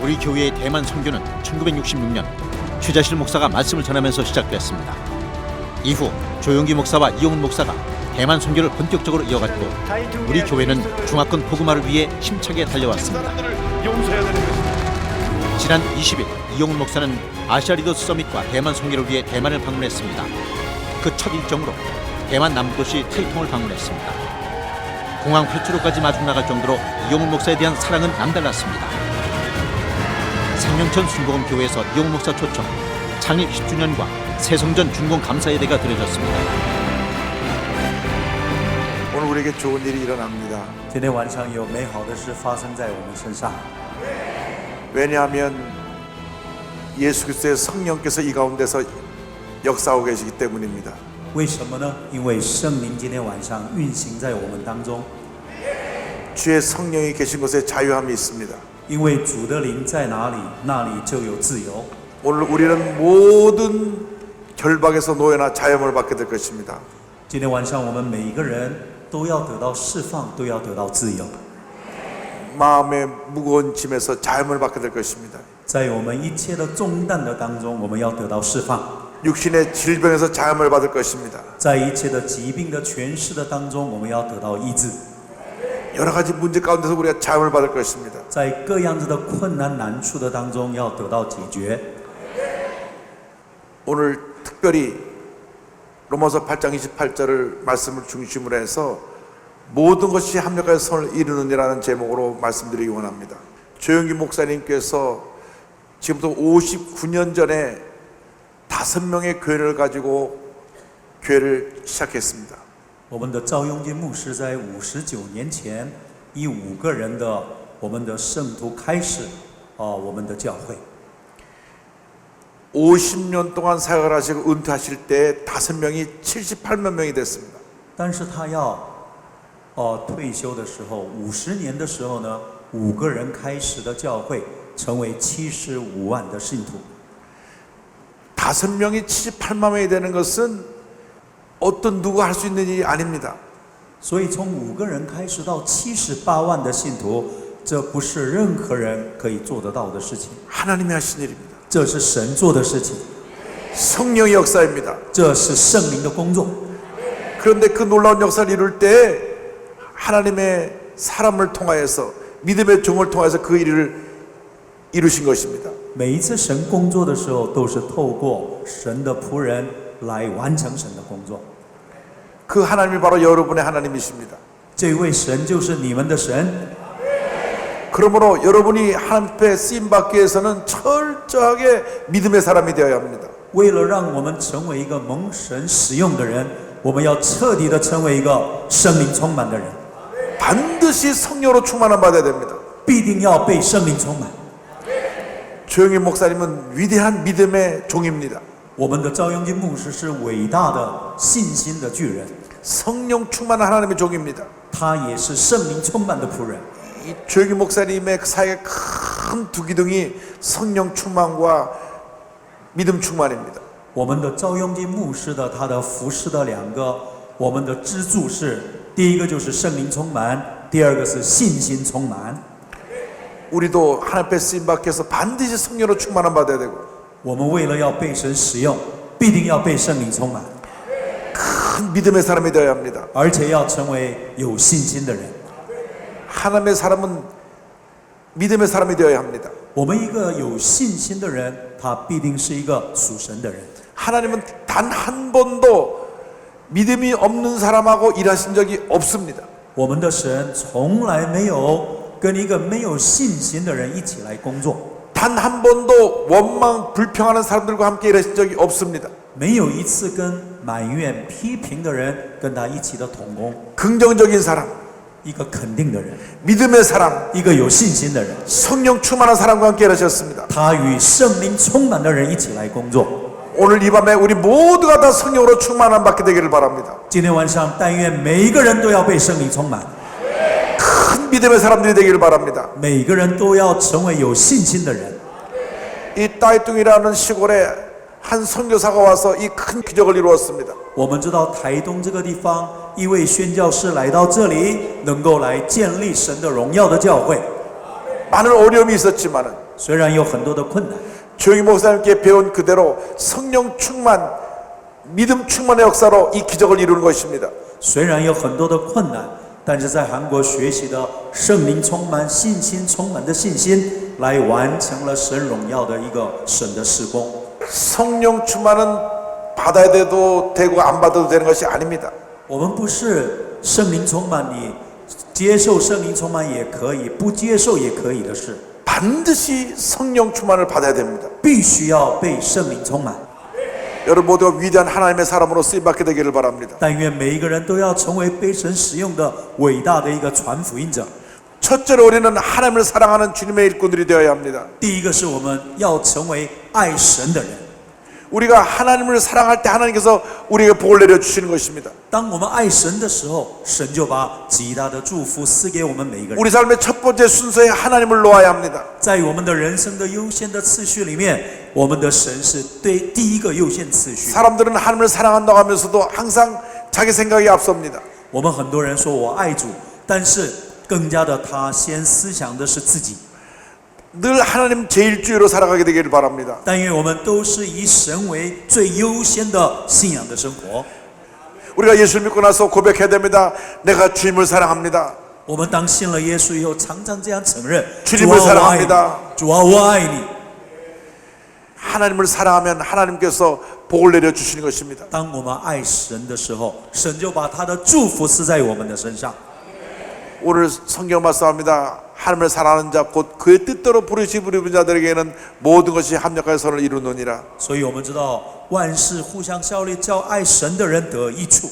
우리 교회의 대만 선교는 1966년 최자실 목사가 말씀을 전하면서 시작됐습니다. 이후 조용기 목사와 이용훈 목사가 대만 선교를 본격적으로 이어갔고 우리 교회는 중화권 복음화를 위해 힘차게 달려왔습니다. 지난 20일 이용훈 목사는 아시아 리더스 서밋과 대만 선교를 위해 대만을 방문했습니다. 그 첫 일정으로 대만 남부도시 타이통을 방문했습니다. 공항 회추로까지 마중 나갈 정도로 이용훈 목사에 대한 사랑은 남달랐습니다. 생명천 순복음교회에서 이용훈 목사 초청 창립 10주년과 새성전 준공 감사예배가 드려졌습니다. 오늘 우리에게 좋은 일이 일어납니다. 今天晚上有美好的事发生在我们身上。 왜냐하면 예수 그리스도의 성령께서 이 가운데서 역사하고 계시기 때문입니다. 为什么呢？因为圣灵今天晚上运行在我们当中， 주의 성령이 계신 곳에 자유함이 있습니다. 因为主的灵在哪里，那里就有自由。 오늘 우리는 모든 결박에서 노예나 자유함을 받게 될 것입니다. 今天晚上我们每一个人都要得到释放，都要得到自由。 마음의 무거운 짐에서 자유함을 받게 될 것입니다. 在我们一切的重担的当中，我们要得到释放。 육신의 질병에서 자유함을 받을 것입니다. 在一切的疾病的诠释的当中，我们要得到医治。 여러 가지 문제 가운데서 우리가 자유함을 받을 것입니다. 在各样子的困难难处的当中，要得到解决。 오늘 특별히 로마서 8장 28절을 말씀을 중심으로 해서 모든 것이 합력하여 선을 이루느니라는 제목으로 말씀드리기 원합니다. 조영기 목사님께서 지금부터 59년 전에 5명의 교회를 가지고 교회를 시작했습니다. 我们的赵永金牧师在59年前，以5个人的我们的圣徒开始，我们的教会。 50년 동안 사역을 하시고 은퇴하실 때 5명이 78만 명이 됐습니다. 但是他要退休的时候，50年的时候呢，5个人开始的教会成为75万的信徒。 5명이 78만 명이 되는 것은 어떤 누가 할 수 있는 일이 아닙니다. 所以从5个人开始到78万的信徒，这不是任何人可以做得到的事情， 하나님이 하신 일입니다. 这是神做的事情， 성령의 역사입니다. 这是圣灵的工作。 그런데 그 놀라운 역사를 이룰 때 하나님의 사람을 통하여서 믿음의 종을 통해서 그 일을 이루신 것입니다. 每一次神工作的时候，都是透过神的仆人来完成神的工作。 그 하나님이 바로 여러분의 하나님이십니다. 这位神就是你们的神， 그러므로 여러분이 하나님 앞에 쓰임받기 위해서는 철저하게 믿음의 사람이 되어야 합니다. 为了让我们成为一个蒙神使用的人，我们要彻底的成为一个圣灵充满的人， 반드시 성령으로 충만함 받아야 됩니다. 必定要被圣灵充满。 조영희 목사님은 위대한 믿음의 종입니다. 我们的赵永金牧师是伟大的信心的巨人， 성령 충만한 하나님의 종입니다. 他也是圣灵充满的仆人。 이 조영희 목사님의 사역의 큰 두 기둥이 성령 충만과 믿음 충만입니다. 我们的赵永金牧师的他的服侍的2个，我们的支柱是，第一个就是圣灵充满，第二个是信心充满。 우리도 하나님 앞에 쓰임받기 위해서 반드시 성령으로 충만함 받아야 되고 我们为了要被神使用，必定要被圣灵充满， 큰 믿음의 사람이 되어야 합니다. 而且要成为有信心的人。 하나님의 사람은 믿음의 사람이 되어야 합니다. 我们一个有信心的人，他必定是一个属神的人。 하나님은 단 한 번도 믿음이 없는 사람하고 일하신 적이 없습니다. 我们的神从来没有跟一个没有信心的人一起来工作， 단 한 번도 원망 불평하는 사람들과 함께 일하신 적이 없습니다. 没有一次跟埋怨批评的人跟他一起的同工。 긍정적인 사람, 一个肯定的人， 믿음의 사람, 一个有信心的人， 성령 충만한 사람과 함께 일하셨습니다. 他与圣灵充满的人一起来工作。 오늘 이 밤에 우리 모두가 다 성령으로 충만함 받게 되기를 바랍니다. 今天晚上，但愿每一个人都要被圣灵充满， 큰 믿음의 사람들이 되기를 바랍니다. 每个人都要成为有信心的人。 이 따이뚱이라는 시골에 한 선교사가 와서 이 큰 기적을 이루었습니다. 我们知道台东这个地方，一位宣教士来到这里，能够来建立神的荣耀的教会。 많은 어려움이 있었지만은 虽然有很多的困难， 조영희 목사님께 배운 그대로 성령 충만, 믿음 충만의 역사로 이 기적을 이루는 것입니다. 虽然有很多的困难，但是在韩国学习的圣灵充满、信心充满的信心，来完成了神荣耀的一个神的事工。 성령 충만은 받아야 돼도 되고 안 받아도 되는 것이 아닙니다. 我们不是圣灵充满，你接受圣灵充满也可以，不接受也可以的事， 반드시 성령 충만을 받아야 됩니다. 必须要被圣灵充满。 여러분 모두가 위대한 하나님의 사람으로 쓰임받게 되기를 바랍니다. 但愿每一个人都要成为被神使用的伟大的一个传福音者。 첫째로 우리는 하나님을 사랑하는 주님의 일꾼들이 되어야 합니다. 第一个是我们要成为爱神的人。 우리가 하나님을 사랑할 때 하나님께서 우리에게 복을 내려주시는 것입니다. 当我们爱神的时候，神就把极大的祝福赐给我们每一个人。 우리 삶의 첫 번째 순서에 하나님을 놓아야 합니다. 在我们的人生的优先的次序里面，我们的神是对第一个优先次序。 사람들은 하나님을 사랑한다고 하면서도 항상 자기 생각이 앞섭니다. 我们很多人说我爱主，但是更加的他先思想的是自己。 늘 하나님 제일주의로 살아가게 되기를 바랍니다. 但愿我们都是以神为最优先的信仰的生活。 우리가 예수를 믿고 나서 고백해야 됩니다. 내가 주님을 사랑합니다. 我们当信了耶稣以后，常常这样承认： 주님을 主啊，我爱你 사랑합니다. 。主啊，我爱你。 하나님을 사랑하면 하나님께서 복을 내려주시는 것입니다. 当我们爱神的时候，神就把他的祝福赐在我们的身上。 오늘 성경 말씀합니다. 하나님을 사랑하는 자 곧 그의 뜻대로 부르시 부르는 자들에게는 모든 것이 합력하여 선을 이루느니라. 所以我们知道万事互相效力，叫爱神的人得益处。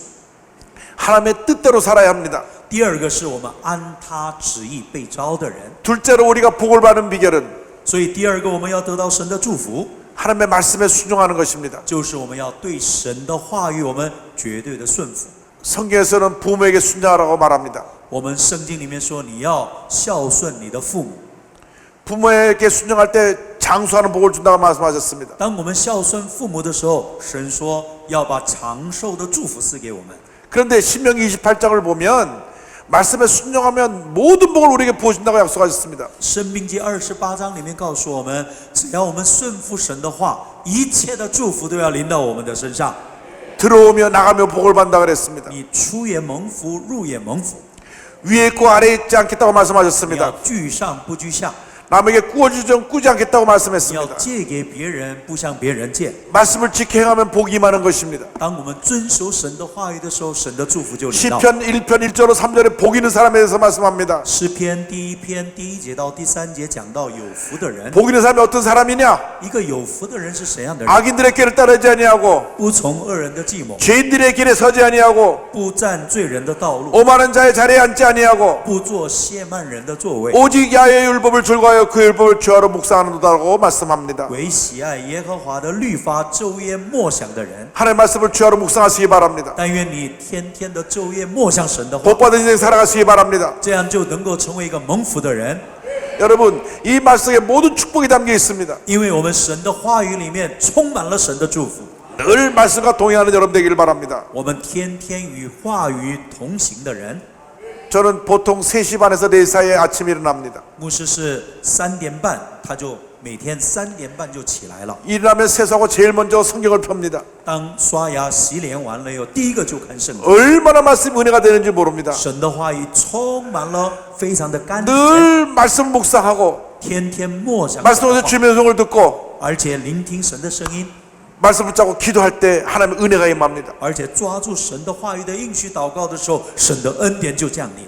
하나님의 뜻대로 살아야 합니다. 第二个是我们按他旨意被招的人。 둘째로 우리가 복을 받는 비결은 所以第二个我们要得到神的祝福， 하나님의 말씀에 순종하는 것입니다. 就是我们要对神的话语我们绝对的顺服。 성경에서는 부모에게 순종하라고 말합니다. 我们圣经里面说，你要孝顺你的父母。 부모에게 순종할 때 장수하는 복을 준다고 말씀하셨습니다. 当我们孝顺父母的时候，神说要把长寿的祝福赐给我们。 그런데 신명기 28장을 보면 말씀에 순종하면 모든 복을 우리에게 부어준다고 약속하셨습니다. 申命记28章里面告诉我们，只要我们顺服神的话，一切的祝福都要临到我们的身上。 들어오며 나가며 복을 받는다 그랬습니다. 你出也蒙福，入也蒙福。 위에 있고 아래에 있지 않겠다고 你要 말씀하셨습니다. 居上不居下， 남에게 꾸어주지 좀 꾸지 않겠다고 你要 말씀했습니다. 借给别人，不向别人借。 말씀을 지켜 행하면 복이 임하는 것입니다. 当我们遵守神的话语的时候，神的祝福就临到。 시편 1편 1절로 3절에 복 있는 사람에 대해서 말씀합니다. 诗篇第一篇第一节到第三节讲到有福的人。 복 있는 사람이 어떤 사람이냐? 一个有福的人是怎样的人？ 악인들의 길을 따르지 아니하고 不从恶人的计谋， 죄인들의 길에 서지 아니하고 不占罪人的道路， 오만한 자의 자리에 앉지 아니하고 不做亵慢人的座位， 오직 야훼의 율법을 즐거워하여 그 율법을 주하로 묵상하는도다라고 말씀합니다. 为喜爱耶和华的律法昼夜默想的人。 하나님의 말씀을 주하로 묵상하시기 바랍니다. 但愿你天天的昼夜默想神的话， 복받은 인생 살아가시기 바랍니다. 这样就能够成为一个蒙福的人。 여러분 이 말씀에 모든 축복이 담겨 있습니다. 因为我们神的话语里面充满了神的祝福， 늘 말씀과 동행하는 여러분 되기를 바랍니다. 我们天天与话语同行的人。 저는 보통 3시 반에서 4시 사이에 아침에 일어납니다. 牧师是3点半，他就每天3点半就起来了。 일어나면 세수하고 제일 먼저 성경을 펴니다. 当刷牙洗脸完了以后，第一个就看圣经。 얼마나 말씀이 은혜가 되는지 모릅니다. 神的话语充满了，非常的甘甜， 늘 말씀 묵상하고 天天默想神 말씀에서 的话， 주의 명을 듣고 而且聆听神的声音， 말씀 붙잡고 기도할 때 하나님의 은혜가 임합니다. 而且抓住神的话语的应许祷告的时候，神的恩典就降临。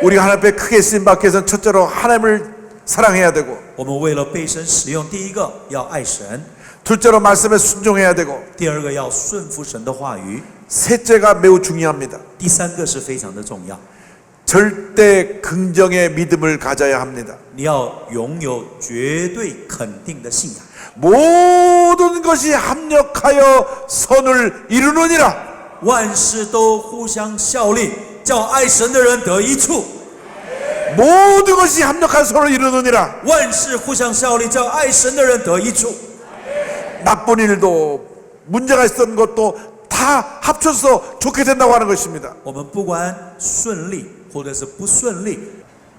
우리가 하나님 앞에 크게 쓰임받기 위해서는 첫째로 하나님을 사랑해야 되고 我们为了被神使用，第一个要爱神， 둘째로 말씀에 순종해야 되고 第二个要顺服神的话语， 셋째가 매우 중요합니다. 第三个是非常的重要。 절대 긍정의 믿음을 가져야 합니다. 你要拥有绝对肯定的信仰， 모든 것이 합력하여 선을 이루느니라. 万事都互相效力，叫爱神的人得益处。 모든 것이 합력하여 선을 이루느니라. 万事互相效力，叫爱神的人得益处。 나쁜 일도 문제가 있었던 것도 다 합쳐서 좋게 된다고 하는 것입니다. 我们不管顺利或者是不顺利，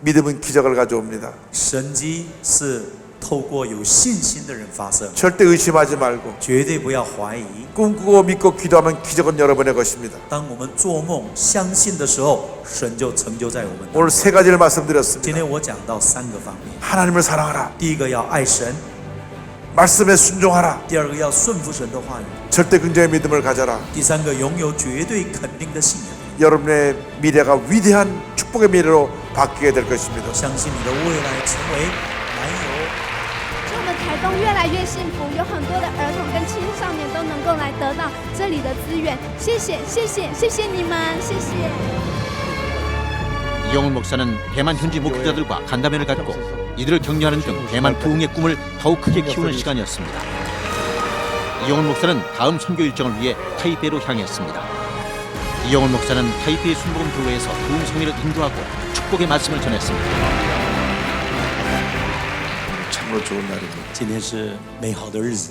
믿음은 기적을 가져옵니다. 神迹是透过有信心的人发生， 절대 의심하지 말고 绝对不要怀疑。 꿈꾸고 믿고 기도하면 기적은 여러분의 것입니다. 当我们做梦相信的时候，神就成就在我们当中。 오늘 세 가지를 今 말씀드렸습니다. 天我讲到3个方面， 하나님을 사랑하라. 第一个要爱神， 말씀에 순종하라. 第二个要顺服神的话语， 절대 긍정의 믿음을 가져라. 第三个拥有绝对肯定的信仰。 여러분의 미래가 위대한 축복의 미래로 바뀌게 될 것입니다. 我相信你的未来成为满有。 使我们台东越来越幸福，有很多的儿童跟青少年都能够来得到这里的资源。谢谢，谢谢，谢谢你们，谢谢。 이영훈 목사는 대만 현지 목회자들과 간담회를 갖고 이들을 격려하는 등 대만 부흥의 꿈을 더욱 크게 키우는 시간이었습니다. 이영훈 목사는 다음 선교 일정을 위해 타이베이로 향했습니다. 이영훈 목사는 타이베이 순복음 교회에서 부흥 성회를 인도하고 축복의 말씀을 전했습니다. 참으로 좋은 날입니다. 今天是美好的日子，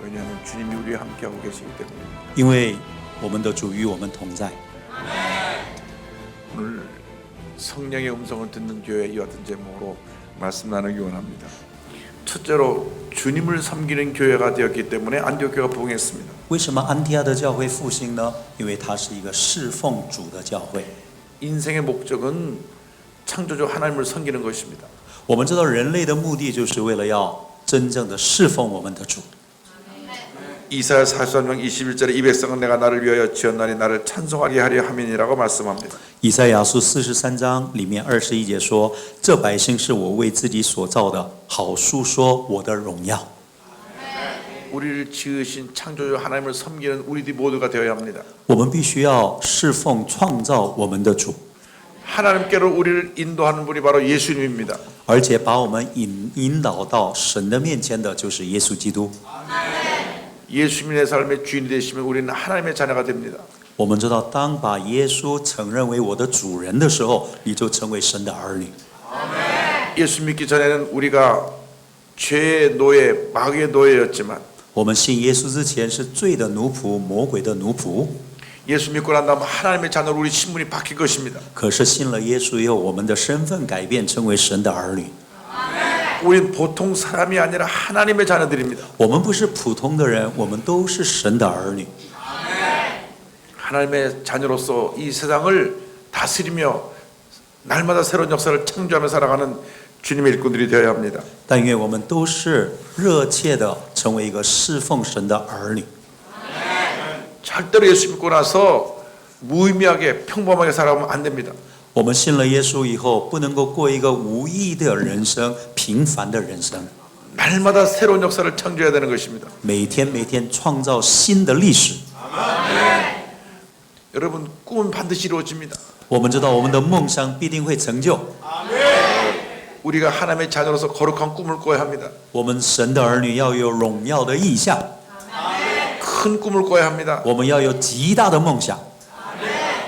왜냐하면 주님이 우리와 함께하고 계시기 때문에. 因为我们的主与我们同在。 오늘 성령의 음성을 듣는 교회 이 같은 제목으로 말씀 나누기 원합니다. 첫째로 주님을 섬기는 교회가 되었기 때문에 안디옥 교회가 부흥했습니다. 为什么安提阿的教会复兴呢？因为它是一个侍奉主的教会。 인생의 목적은 창조주 하나님을 섬기는 것입니다. 我们知道人类的目的就是为了要真正的侍奉我们的主。 이사야 43장 21절에 이 백성은 내가 나를 위하여 지었나니 나를 찬송하게 하려 함이니라고 말씀합니다. 以赛亚书43章里面21节说：“这百姓是我为自己所造的，好述说我的荣耀。” 우리를 지으신 창조주 하나님을 섬기는 우리들이 모두가 되어야 합니다. 我们必须要侍奉创造我们的主， 하나님께로 우리를 인도하는 분이 바로 예수님입니다. 而且把我们引导到神的面前的就是耶稣基督。 예수님의 삶의 주인이 되시면 우리는 하나님의 자녀가 됩니다. 我们知道，当把耶稣承认为我的主人的时候，你就成为神的儿女。 예수 믿기 전에는 우리가 죄의 노예, 마귀의 노예였지만 我们信耶稣之前是罪的奴仆、魔鬼的奴仆， 예수 믿고 난 다음 하나님의 자녀로 우리 신분이 바뀐 것입니다. 可是信了耶稣以后，我们的身份改变，成为神的儿女。 우린 보통 사람이 아니라 하나님의 자녀들입니다. 我们不是普通的人，我们都是神的儿女。 하나님의 자녀로서 이 세상을 다스리며 날마다 새로운 역사를 창조하며 살아가는 주님의 일꾼들이 되어야 합니다. 但愿我们都是热切的成为一个侍奉神的儿女。 절대로 예수 믿고 나서 무의미하게 평범하게 살아가면 안 됩니다. 我们信了耶稣以后，不能够过一个无意义的人生、平凡的人生。 날마다 새로운 역사를 창조해야 되는 것입니다. 每天创造新的历史。 여러분 꿈은 반드시 이루어집니다. 我们知道我们的梦想必定会成就。 우리가 하나님의 자녀로서 거룩한 꿈을 꿔야 합니다. 我们神的儿女要有荣耀的意向， 큰 꿈을 꿔야 합니다. 我们要有极大的梦想。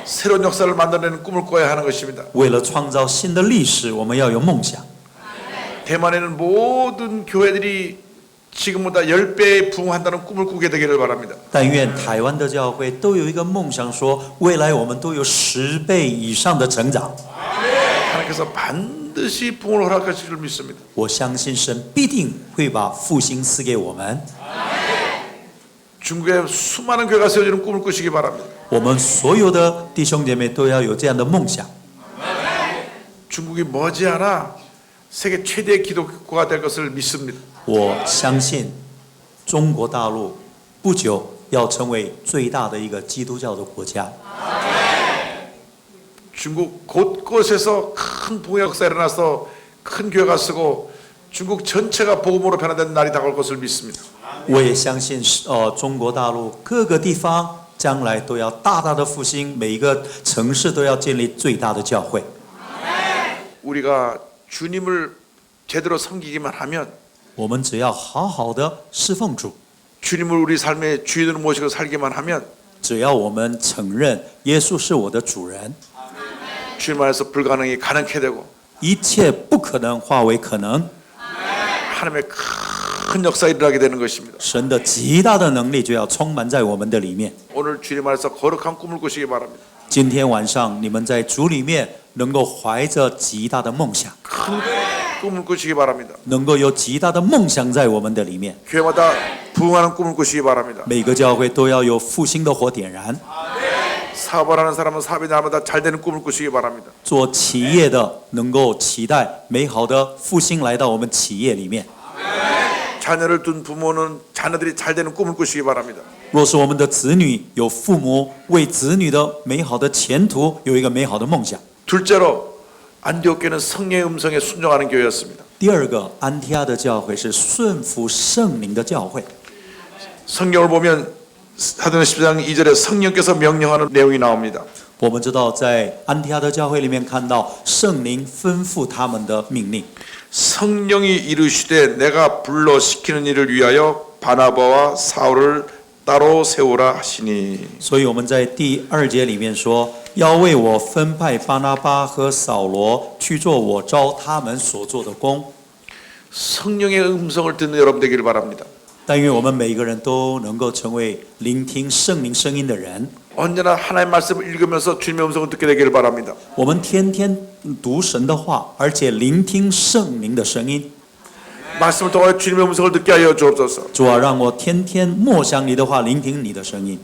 새로운 역사를 만들어내는 꿈을 꿔야 하는 것입니다. 为了创造新的历史，我们要有梦想。 대만에는 모든 교회들이 지금보다 10배 부흥한다는 꿈을 꾸게 되기를 바랍니다. 但愿台湾的教会都有一个梦想说，未来我们都有10倍以上的成长。 하나님께서 반드시 부흥을 허락하실 줄 믿습니다. 我相信神必定会把复兴赐给我们。 중국에 수많은 교회가 세워지는 꿈을 꾸시기 바랍니다. 我们所有的弟兄姐妹都要有这样的梦想。 중국이 머지않아 세계 최대의 기독교가 될 것을 믿습니다. 我相信中国大陆不久要成为最大的一个基督教的国家。 중국 곳곳에서 큰 부흥의 역사가 일어나서 큰 교회가 쓰고 중국 전체가 복음으로 변화되는 날이 다가올 것을 믿습니다. 我也相信，中国大陆各个地方将来都要大大的复兴，每一个城市都要建立最大的教会。 우리가 주님을 제대로 섬기기만 하면 我们只要好好的侍奉主， 주님을 우리 삶의 주인으로 모시고 살기만 하면 只要我们承认耶稣是我的主人， 주님 안에서 불가능이 가능케 되고 一切不可能化为可能， 하나님의 큰 역사가 일어나게 되는 것입니다. 神的极大的能力就要充满在我们的里面。 오늘 주님 안에서 거룩한 꿈을 꾸시기 바랍니다. 今天晚上你们在主里面能够怀着极大的梦想， 꿈을 꾸시기 바랍니다. 能够有极大的梦想在我们的里面。 교회마다 부흥하는 꿈을 꾸시기 바랍니다. 每个教会都要有复兴的火点燃。 사업을 하는 사람은 사업이 날마다 잘 되는 꿈을 꾸시기 바랍니다. 做企业的能够期待美好的复兴来到我们企业里面。 자녀를 둔 부모는 자녀들이 잘 되는 꿈을 꾸시기 바랍니다. 若是我们的子女有父母为子女的美好的前途有一个美好的梦想。 둘째로 안디옥교회는 성령의 음성에 순종하는 교회였습니다. 第二个，安提阿的教会是顺服圣灵的教会。 성경을 보면 사도행전 10장 2절에 성령께서 명령하는 내용이 나옵니다. 我们知道，在安提阿的教会里面看到圣灵吩咐他们的命令。 성령이 이르시되 내가 불러 시키는 일을 위하여 바나바와 사울을 따로 세우라 하시니. 所以我们在第2节里面说，要为我分派巴拿巴和扫罗去做我召他们所做的工。 성령의 음성을 듣는 여러분 되기를 바랍니다. 但愿我们每一个人都能够成为聆听圣灵声音的人。 언제나 하나님의 말씀을 읽으면서 주님의 음성을 듣게 되기를 바랍니다. 我们天天读神的话，而且聆听圣灵的声音。 말씀을 통하여 주님의 음성을 듣게 하여 주옵소서. 主啊，让我天天默想你的话，聆听你的声音。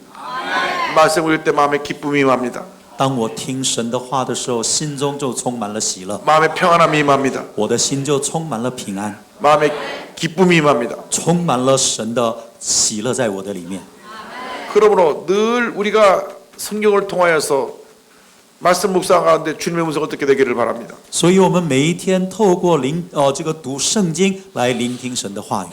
말씀을 읽을 때 마음에 기쁨이 임합니다. 当我听神的话的时候，心中就充满了喜乐， 마음에 평안함이 임합니다. 我的心就充满了平安， 마음에 기쁨이 임합니다. 充满了神的喜乐在我的里面。 그러므로 늘 우리가 성경을 통하여서 말씀 묵상 가운데 주님의 음성을 듣게 되기를 바랍니다. 所以，我们每一天透过这个读圣经来聆听神的话语。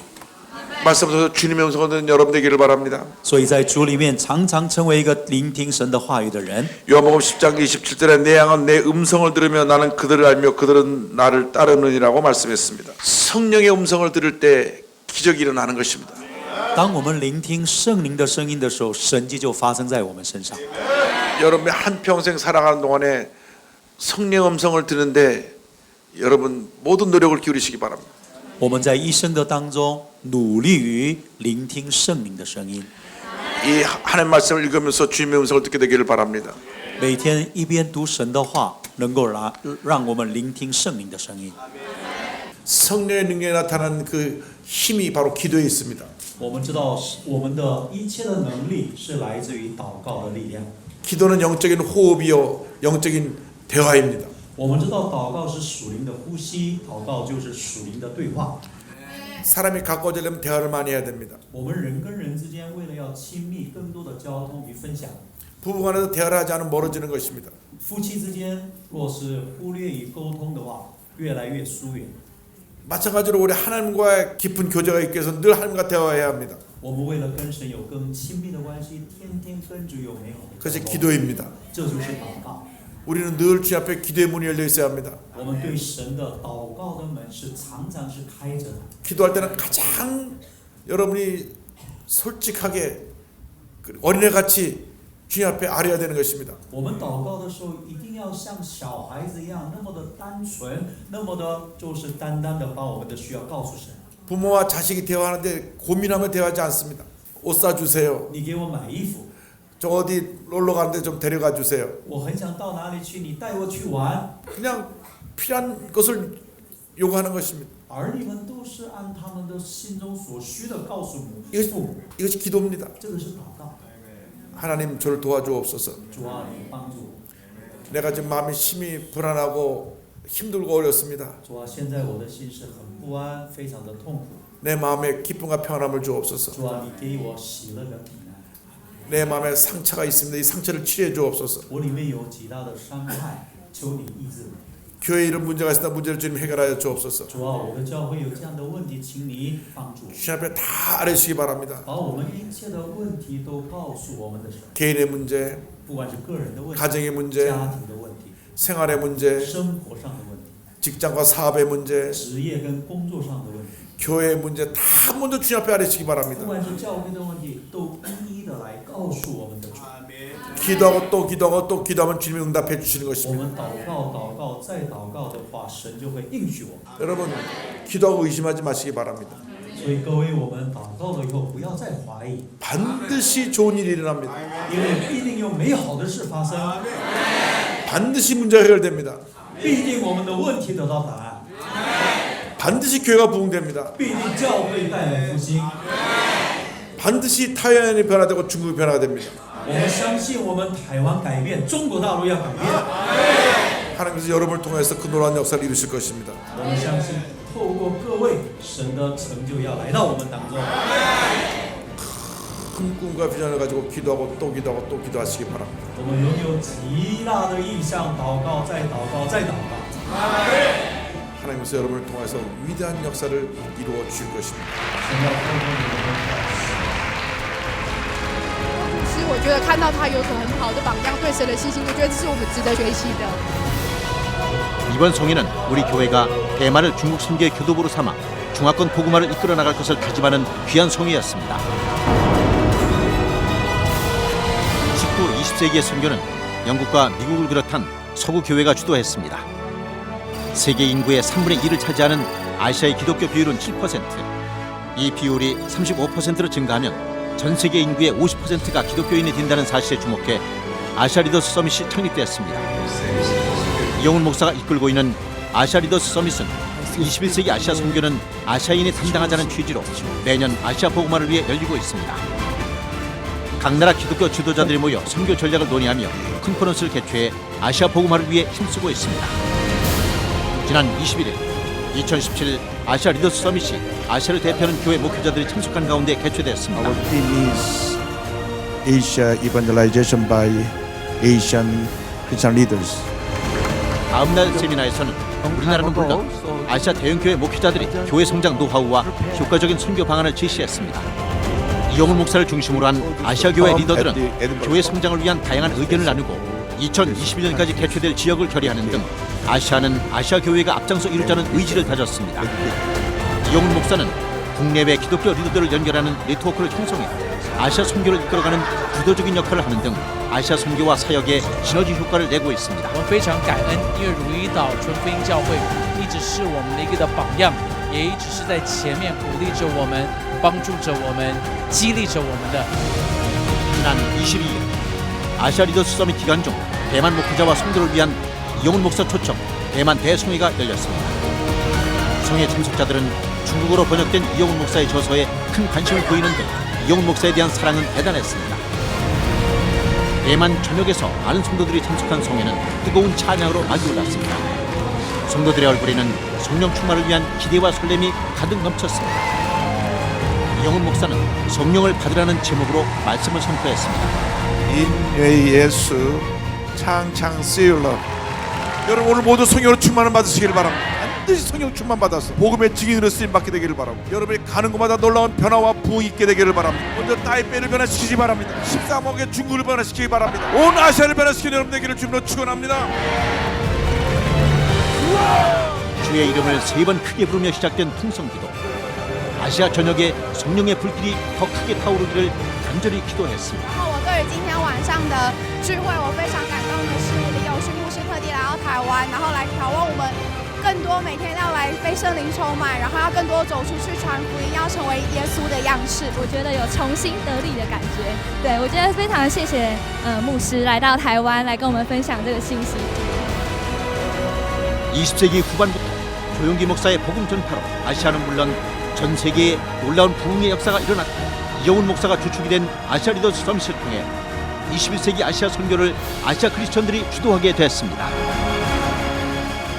말씀 통해서 주님의 음성을 듣는 여러분 되기를 바랍니다. 所以在主里面常常成为一个聆听神的话语的人。 요한복음 10장 27절에 내 양은 내 음성을 들으며 나는 그들을 알며 그들은 나를 따르느니라고 말씀했습니다. 성령의 음성을 들을 때 기적이 일어나는 것입니다. 当我们聆听圣灵的声音的时候，神迹就发生在我们身上。 여러분의 한평생 살아가는 동안에 성령 음성을 듣는데 여러분 모든 노력을 기울이시기 바랍니다. 我们在一生的当中努力于聆听圣灵的声音， 이 하나님 말씀을 읽으면서 주님의 음성을 듣게 되기를 바랍니다. 每天一边读神的话，能够让我们聆听圣灵的声音。 성령의 능력이 나타나는 그 힘이 바로 기도에 있습니다. 我们知道，我们的一切的能力是来自于祷告的力量。 기도는 영적인 호흡이요 영적인 대화입니다. 我们知道，祷告是属灵的呼吸，祷告就是属灵的对话。 사람이 가까워지려면 대화를 많이 해야 됩니다. 我们人跟人之间，为了要亲密，更多的交通与分享。 부부간에도 대화를 하지 않으면 멀어지는 것입니다. 夫妻之间若是忽略与沟通的话，越来越疏远。 마찬가지로 우리 하나님과의 깊은 교제가 있기 위해서 늘 하나님과 대화해야 합니다. 我们为了跟神有更亲密的关系，天天跟主有美好的 그것이 交通， 기도입니다. 这就是祷告。 우리는 늘 주 앞에 기도의 문이 열려 있어야 합니다. 我们对神的祷告的门是常常是开着的。 기도할 때는 가장 여러분이 솔직하게 어린애같이 주님 앞에 아뢰어야 되는 것입니다. 我们祷告的时候，一定要像小孩子一样，那么的单纯，那么的就是单单的把我们的需要告诉神。 부모와 자식이 대화하는데 고민하며 대화하지 않습니다. 옷 사주세요. 你给我买衣服， 저 어디 놀러 가는데 좀 데려가 주세요. 我很想到哪里去，你带我去玩。 그냥 필요한 것을 요구하는 것입니다. 儿女们都是按他们的心中所需的告诉父母， 이것이 기도입니다. 这个是祷告。 하나님 저를 도와주옵소서. 主啊，你帮助我。 내가 지금 마음이 심히 불안하고 힘들고 어렵습니다. 主啊，现在我的心是很不安，非常的痛苦。 내 마음에 기쁨과 평안함을 주옵소서. 主啊，你给我喜乐跟平安。 내 마음에 상처가 있습니다. 이 상처를 치료해 주옵소서. 我里面有极大的伤害，求你医治我。 교회에 이런 문제가 있으나 문제를 주님 해결하여 주옵소서. 主啊，我的教会有这样的问题，请你帮助我。 주님 앞에 다 아뢰시기 바랍니다. 把我们一切的问题都告诉我们的神， 개인의 문제, 不管是个人的问题、 가정의 문제, 家庭的问题、 생활의 문제, 生活上的问题、 직장과 사업의 문제, 职业跟工作上的问题， 교회의 문제 다 먼저 주님 앞에 아뢰시기 不 바랍니다. 管是教会的问题，都一一的来告诉我们的主。 기도하고 또 기도하고 또 기도하면 주님이 응답해 주시는 我 것입니다. 们祷告、祷告再祷告的话，神就会应许我们。 여러분 기도하고 의심하지 마시기 바랍니다. 所以各位，我们祷告了以后，不要再怀疑， 반드시 좋은 일이 일어납니다. 因为必定有美好的事发生， 반드시 문제가 해결됩니다. 必定我们的问题得到答案。 반드시 교회가 부흥됩니다. 必定教会带来复兴。 반드시 타이완이 변화되고 중국이 변화가 됩니다. 我们相信我们台湾改变，中国大陆要改变。 하나님께서 여러분을 통해서 그 놀라운 역사를 이루실 것입니다. 我们相信，透过各位，神的成就要来到我们当中。 큰 꿈과 비전을 가지고 기도하고 또 기도하고 또 기도하시기 바랍니다. 我们拥有极大的意向，祷告，再祷告，再祷告。 하나님께서 여러분을 통해서 위대한 역사를 이루어 주실 것입니다. 神要透过你们。 其实我觉得看到他有所很好的榜样，对神的信心，我觉得这是我们值得学习的。 이번 성회는 우리 교회가 대만을 중국 선교의 교도부로 삼아 중화권 복음화를 이끌어 나갈 것을 다짐하는 귀한 성회였습니다. 19, 20세기의 선교는 영국과 미국을 비롯한 서구 교회가 주도했습니다. 세계 인구의 3분의 1을 차지하는 아시아의 기독교 비율은 7%. 이 비율이 35%로 증가하면 전 세계 인구의 50%가 기독교인이 된다는 사실에 주목해 아시아 리더스 서밋이 창립되었습니다. 이영훈 목사가 이끌고 있는 아시아 리더스 서밋은 21세기 아시아 선교는 아시아인이 담당하자는 취지로 매년 아시아 복음화를 위해 열리고 있습니다. 각 나라 기독교 지도자들이 모여 선교 전략을 논의하며 컨퍼런스를 개최해 아시아 복음화를 위해 힘쓰고 있습니다. 지난 21일 2017 아시아 리더스 서밋이 아시아를 대표하는 교회 목회자들이 참석한 가운데 개최되었습니다. Our theme is Asia evangelization by Asian Christian leaders. 다음 날 세미나에서는 우리나라는 물론 아시아 대형 교회 목회자들이 교회 성장 노하우와 효과적인 선교 방안을 제시했습니다. 이영훈 목사를 중심으로 한 아시아 교회 리더들은 교회 성장을 위한 다양한 의견을 나누고 2021년까지 개최될 지역을 결의하는 등 아시아는 아시아 교회가 앞장서 이루자는 의지를 다졌습니다. 이영훈 목사는 국내외 기독교 리더들을 연결하는 네트워크를 형성해 아시아 선교를 이끌어가는 주도적인 역할을 하는 등 아시아 선교와 사역에 시너지 효과를 내고 있습니다. 我们非常感恩，因为如一岛纯福音教会一直是我们的一个榜样，也一直是在前面鼓励着我们、帮助着我们、激励着我们的。 지난 22일 아시아 리더스 서밋 기간 중 대만 목회자와 성도를 위한 이영훈 목사 초청 대만 대성회가 열렸습니다. 성회 참석자들은 중국어로 번역된 이영훈 목사의 저서에 큰 관심을 보이는 등 이영훈 목사에 대한 사랑은 대단했습니다. 대만 전역에서 많은 성도들이 참석한 성회는 뜨거운 찬양으로 막이 올랐습니다. 성도들의 얼굴에는 성령 충만을 위한 기대와 설렘이 가득 넘쳤습니다. 이영훈 목사는 성령을 받으라는 제목으로 말씀을 선포했습니다. 인의 예수 창창 쓰일러. 여러분 오늘 모두 성령으로 충만을 받으시기를 바랍니다. 반드시 성령 충만 받아서 복음의 증인으로 쓰임 받게 되기를 바랍니다. 여러분이 가는 곳마다 놀라운 변화와 부흥이 있게 되기를 바랍니다. 먼저 타이베이를 변화시키기 바랍니다. 13억의 중국을 변화시키기 바랍니다. 온 아시아를 변화시키는 여러분 되기를 주님으로 축원합니다. 주의 이름을 3번 크게 부르며 시작된 풍성기도. 아시아 전역에 성령의 불길이 더 크게 타오르기를 간절히 기도했습니다. 然后我对于今天晚上的聚会，我非常感动的是，李友勋牧师特地来到台湾，然后来挑旺我们更多每天要来被圣灵充满，然后要更多走出去传福音，要成为耶稣的样式。我觉得有重新得力的感觉。对，我觉得非常谢谢牧师来到台湾来跟我们分享这个信息。 20세기 후반부터 조용기 목사의 복음 전파로 아시아는 물론 전 세계에 놀라운 부흥의 역사가 일어났고 이영훈 목사가 주축이 된 아시아 리더스 서밋을 통해 21세기 아시아 선교를 아시아 크리스천들이 주도하게 됐습니다.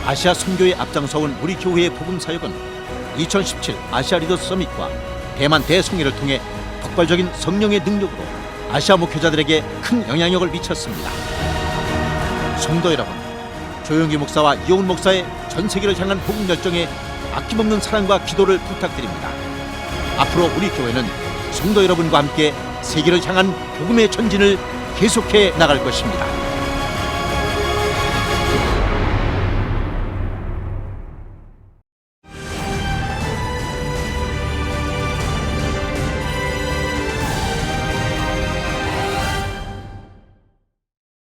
아시아 선교에 앞장서온 우리 교회의 복음 사역은 2017 아시아 리더스 서밋과 대만 대성회를 통해 폭발적인 성령의 능력으로 아시아 목회자들에게 큰 영향력을 미쳤습니다. 성도 여러분, 조용기 목사와 이영훈 목사의 전 세계를 향한 복음 열정에 아낌없는 사랑과 기도를 부탁드립니다. 앞으로 우리 교회는 성도 여러분과 함께 세계를 향한 복음의 전진을 계속해 나갈 것입니다.